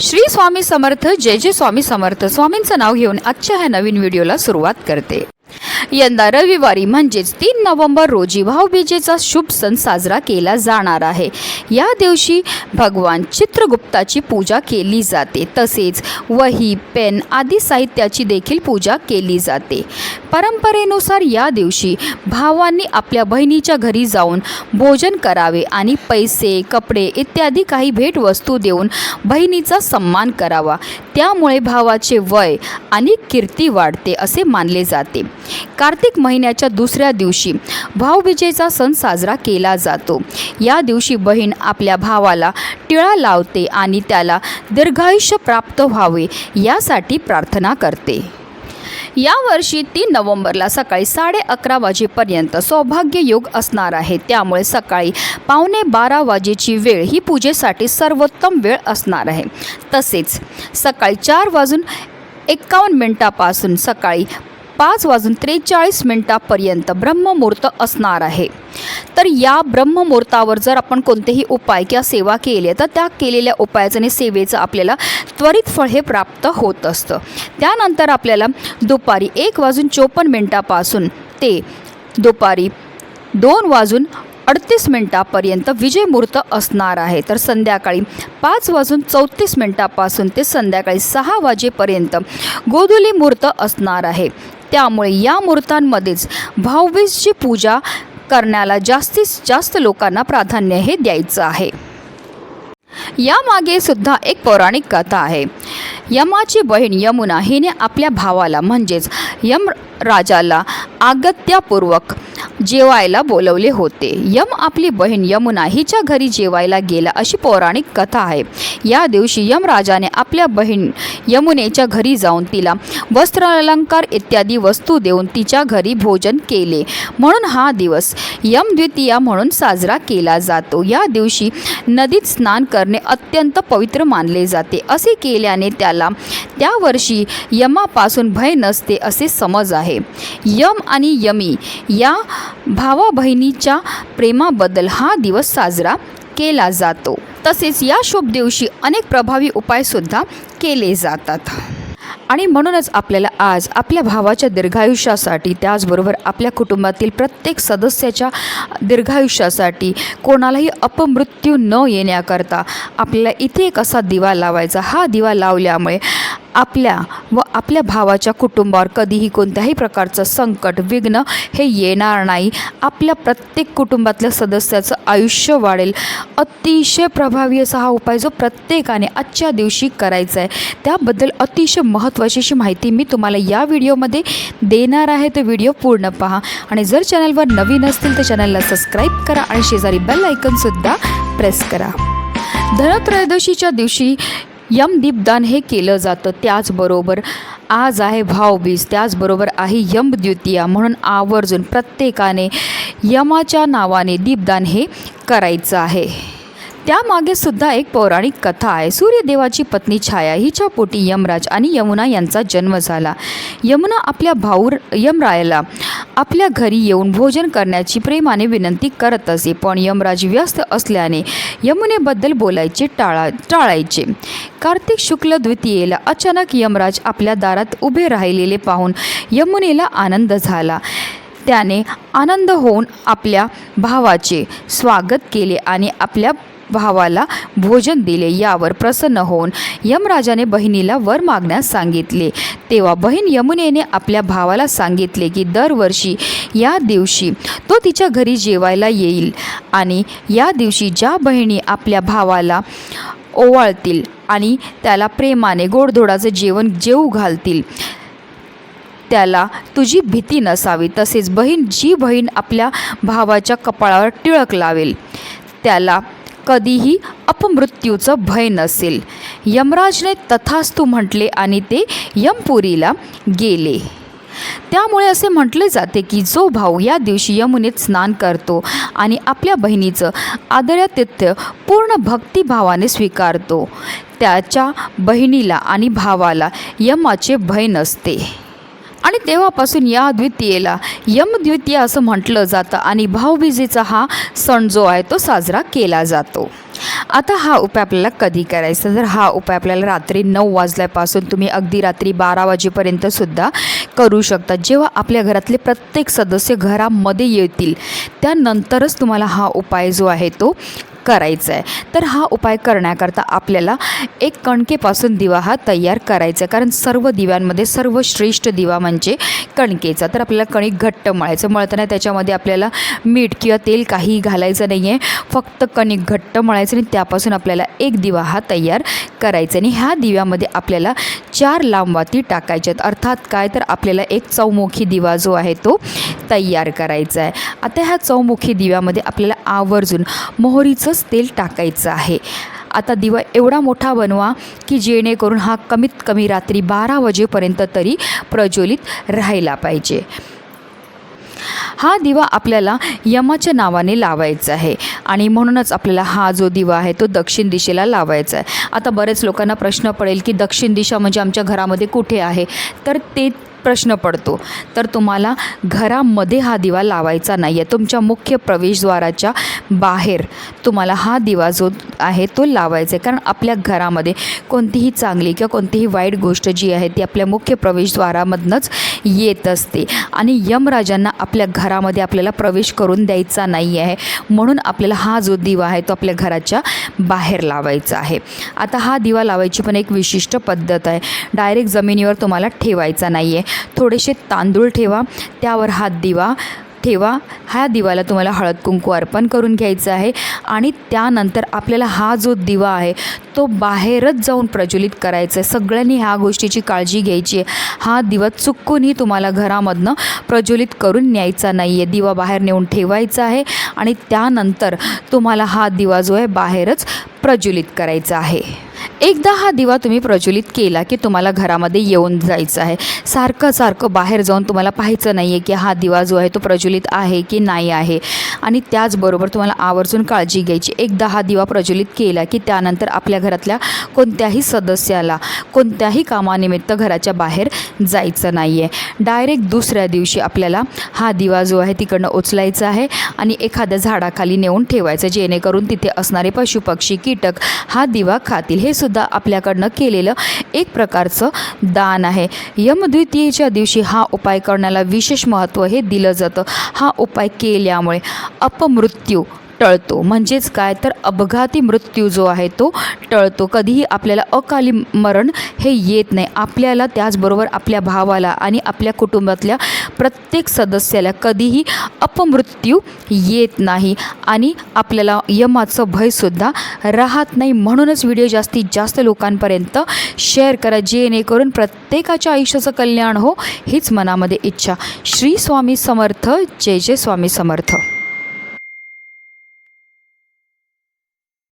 श्री स्वामी समर्थ, जय जय स्वामी समर्थ. स्वामींचं नाव घेऊन आजच्या ह्या नवीन व्हिडिओला सुरुवात करते. यंदा रविवारी म्हणजेच 3 नोव्हेंबर रोजी भाऊबीजेचा शुभ सण साजरा केला जाणार आहे. या दिवशी भगवान चित्रगुप्ताची पूजा केली जाते. तसेच वही, पेन आदी साहित्याची देखील पूजा केली जाते. परंपरेनुसार या दिवशी भावांनी आपल्या बहिणीच्या घरी जाऊन भोजन करावे आणि पैसे, कपडे इत्यादी काही भेटवस्तू देऊन बहिणीचा सन्मान करावा. त्यामुळे भावाचे वय आणि कीर्ती वाढते असे मानले जाते. कार्तिक महिन्याच्या दुसऱ्या दिवशी भाऊबीजेचा सण साजरा केला जातो. या दिवशी बहीण आपल्या भावाला टिळा लावते आणि त्याला दीर्घायुष्य प्राप्त व्हावे यासाठी प्रार्थना करते. यावर्षी 3 नोव्हेंबरला सकाळी 11:30 वाजेपर्यंत सौभाग्य योग असणार आहे. त्यामुळे सकाळी 11:15 वाजेची वेळ ही पूजेसाठी सर्वोत्तम वेळ असणार आहे. तसेच सकाळी 4:51 सकाळी 5:43 ब्रह्ममुहूर्त असणार आहे. तर या ब्रह्ममुहूर्तावर जर आपण कोणतेही उपाय किंवा सेवा केली तर त्या केलेल्या उपायाचं आणि सेवेचं आपल्याला त्वरित फळ हे प्राप्त होत असतं. त्यानंतर आपल्याला दुपारी 1:54 ते दुपारी 2:38 विजय मुहूर्त असणार आहे. तर संध्याकाळी 5:34 ते संध्याकाळी 6 वाजेपर्यंत गोधुली मुहूर्त असणार आहे. त्यामुळे या मुहूर्तांमध्येच भाऊबीजेची पूजा करण्याला जास्तीत जास्त लोकांना प्राधान्य हे द्यायचं आहे. यामागे सुद्धा एक पौराणिक कथा आहे. यमाची बहीण यमुना हिने आपल्या भावाला म्हणजेच यमराजाला आगत्यापूर्वक जेवायला बोलवले होते. यम आपली बहीण यमुना हिच्या घरी जेवायला गेला अशी पौराणिक कथा आहे. या दिवशी यमराजाने आपल्या बहीण यमुनेच्या घरी जाऊन तिला वस्त्र अलंकार इत्यादी वस्तू देऊन तिच्या घरी भोजन केले. म्हणून हा दिवस यमद्वितीया म्हणून साजरा केला जातो. या दिवशी नदीत स्नान करणे अत्यंत पवित्र मानले जाते. असे केल्याने त्याला त्या वर्षी यमापासून भय नसते असे समज आहे. यम आणि यमी या भावा बहिणीच्या प्रेमाबद्दल हा दिवस साजरा केला जातो. तसेच या शुभ दिवशी अनेक प्रभावी उपायसुद्धा केले जातात. आणि म्हणूनच आपल्याला आज आपल्या भावाच्या दीर्घायुष्यासाठी, त्याचबरोबर आपल्या कुटुंबातील प्रत्येक सदस्याच्या दीर्घायुष्यासाठी, कोणालाही अपमृत्यू न येण्याकरता आपल्याला इथे एक असा दिवा लावायचा. हा दिवा लावल्यामुळे आपल्या व आपल्या भावाच्या कुटुंबावर कधीही कोणत्याही प्रकारचं संकट, विघ्न हे येणार नाही. आपल्या प्रत्येक कुटुंबातल्या सदस्याचं आयुष्य वाढेल. अतिशय प्रभावी असा हा उपाय जो प्रत्येकाने आजच्या दिवशी करायचा आहे. त्याबद्दल अतिशय महत्त्वाची अशी माहिती मी तुम्हाला या व्हिडिओमध्ये देणार आहे. तर व्हिडिओ पूर्ण पहा आणि जर चॅनलवर नवीन असतील तर चॅनलला सबस्क्राईब करा आणि शेजारी बेल आयकॉनसुद्धा प्रेस करा. धनत्रयोदशीच्या दिवशी यमदीपदान हे केलं जातं. त्याचबरोबर आज आहे भाऊबीज, त्याचबरोबर आहे यमद्वितीया. म्हणून आवर्जून प्रत्येकाने यमाच्या नावाने दीपदान हे करायचं आहे. त्यामागे सुद्धा एक पौराणिक कथा आहे. सूर्यदेवाची पत्नी छाया हिच्या पोटी यमराज आणि यमुना यांचा जन्म झाला. यमुना आपल्या भाऊ यमरायाला आपल्या घरी येऊन भोजन करण्याची प्रेमाने विनंती करत असे. पण यमराज व्यस्त असल्याने यमुनेबद्दल बोलायचे टाळायचे. कार्तिक शुक्ल द्वितीयेला अचानक यमराज आपल्या दारात उभे राहिलेले पाहून यमुनेला आनंद झाला. त्याने आनंद होऊन आपल्या भावाचे स्वागत केले आणि आपल्या भावाला भोजन दिले. यावर प्रसन्न होऊन यमराजाने बहिणीला वर मागण्यास सांगितले. तेव्हा बहीण यमुनेने आपल्या भावाला सांगितले की दरवर्षी या दिवशी तो तिच्या घरी जेवायला येईल आणि या दिवशी ज्या बहिणी आपल्या भावाला ओवाळतील आणि त्याला प्रेमाने गोडधोडाचं जेवण जेवू घालतील त्याला तुझी भीती नसावी. तसेच जी बहीण आपल्या भावाच्या कपाळावर टिळक लावेल त्याला कधीही अपमृत्यूचं भय नसेल. यमराजने तथास्तु म्हटले आणि ते यमपुरीला गेले. त्यामुळे असे म्हटले जाते की जो भाऊ या दिवशी यमुनेत स्नान करतो आणि आपल्या बहिणीचं आदरातिथ्य पूर्ण भक्तिभावाने स्वीकारतो त्याच्या बहिणीला आणि भावाला यमाचे भय नसते. आणि तेव्हापासून या द्वितीयेला यमद्वितीया असं म्हटलं जातं आणि भाऊबीजेचा हा सण जो आहे तो साजरा केला जातो. आता हा उपाय आपल्याला कधी करायचा, तर हा उपाय आपल्याला रात्री 9 वाजल्यापासून तुम्ही अगदी रात्री 12 वाजेपर्यंतसुद्धा करू शकता. जेव्हा आपल्या घरातले प्रत्येक सदस्य घरामध्ये येतील त्यानंतरच तुम्हाला हा उपाय जो आहे तो करायचा आहे. तर हा उपाय करण्याकरता आपल्याला एक कणकेपासून दिवा हा तयार करायचा आहे, कारण सर्व दिव्यांमध्ये सर्वश्रेष्ठ दिवा म्हणजे कणकेचा. तर आपल्याला कणिक घट्ट मळायचं, मळताना त्याच्यामध्ये आपल्याला मीठ किंवा तेल काहीही घालायचं नाही आहे, फक्त कणिक घट्ट मळायचं आणि त्यापासून आपल्याला एक दिवा हा तयार करायचा. आणि ह्या दिव्यामध्ये आपल्याला 4 लांबवाती टाकायच्या आहेत, अर्थात काय तर आपल्याला एक चौमुखी दिवा जो आहे तो तयार करायचा आहे. आता ह्या चौमुखी दिव्यामध्ये आपल्याला आवर्जून मोहरीचं तेल टाकायचं आहे. आता दिवा एवढा मोठा बनवा की जेणेकरून हा कमीत कमी रात्री 12 वाजेपर्यंत तरी प्रज्वलित राहायला पाहिजे. हा दिवा आपल्याला यमाच्या नावाने लावायचा आहे आणि म्हणूनच आपल्याला हा जो दिवा आहे तो दक्षिण दिशेला लावायचा आहे. आता बरेच लोकांना प्रश्न पडेल की दक्षिण दिशा म्हणजे आमच्या घरामध्ये कुठे आहे, तर ते प्रश्न पडतो. तर तुम्हाला घरामध्ये हा दिवा लावायचा नाही आहे, तुमच्या मुख्य प्रवेशद्वाराच्या बाहेर तुम्हाला हा दिवा जो आहे तो लावायचा आहे. कारण आपल्या घरामध्ये कोणतीही चांगली किंवा कोणतीही वाईट गोष्ट जी आहे ती आपल्या मुख्य प्रवेशद्वारामधनंच येत असते आणि यमराजांना आपल्या घरामध्ये आपल्याला प्रवेश करून द्यायचा नाही आहे. म्हणून आपल्याला हा जो दिवा आहे तो आपल्या घराच्या बाहेर लावायचा आहे. आता हा दिवा लावायची पण एक विशिष्ट पद्धत आहे. डायरेक्ट जमिनीवर तुम्हाला ठेवायचा नाही आहे, थोडेसे तांदूळ ठेवा, त्यावर हा दिवा ठेवा. ह्या दिवाला तुम्हाला हळद कुंकू अर्पण करून घ्यायचं आहे आणि त्यानंतर आपल्याला हा जो दिवा आहे तो बाहेरच जाऊन प्रज्वलित करायचा आहे. सगळ्यांनी ह्या गोष्टीची काळजी घ्यायची आहे. हा दिवा चुकूनही तुम्हाला घरामधनं प्रज्वलित करून न्यायचा नाही आहे. दिवा बाहेर नेऊन ठेवायचा आहे आणि त्यानंतर तुम्हाला हा दिवा जो आहे बाहेरच प्रज्वलित करायचा आहे. एकदा हा दिवा तुम्ही प्रज्वलित केला की तुम्हाला घरामध्ये येऊन जायचं आहे. सारखं बाहेर जाऊन तुम्हाला पाहायचं नाही आहे की हा दिवा जो आहे तो प्रज्वलित आहे की नाही आहे. आणि त्याचबरोबर तुम्हाला आवर्जून काळजी घ्यायची, एकदा हा दिवा प्रज्वलित केला की त्यानंतर आपल्या घरातल्या कोणत्याही सदस्याला कोणत्याही कामानिमित्त घराच्या बाहेर जायचं नाही आहे. डायरेक्ट दुसऱ्या दिवशी आपल्याला हा दिवा जो आहे तिकडनं उचलायचा आहे आणि एखाद्या झाडाखाली नेऊन ठेवायचं, जेणेकरून तिथे असणारे पशुपक्षी कीटक हा दिवा खातील. हे सुद्धा आपल्याकडनं केलेलं एक प्रकारचं दान आहे. यमद्वितीयेच्या दिवशी हा उपाय करण्याला विशेष महत्त्व हे दिलं जातं. हा उपाय केल्यामुळे अपमृत्यू टळतो, म्हणजेच काय तर अपघाती मृत्यू जो आहे तो टळतो. कधीही आपल्याला अकाली मरण हे येत नाही. आपल्याला त्याचबरोबर आपल्या भावाला आणि आपल्या कुटुंबातल्या प्रत्येक सदस्याला कधीही अपमृत्यू येत नाही आणि आपल्याला यमाचं भयसुद्धा राहत नाही. म्हणूनच व्हिडिओ जास्तीत जास्त लोकांपर्यंत शेअर करा, जेणेकरून प्रत्येकाच्या आयुष्याचं कल्याण हो हीच मनामध्ये इच्छा. श्री स्वामी समर्थ. जय जय स्वामी समर्थ.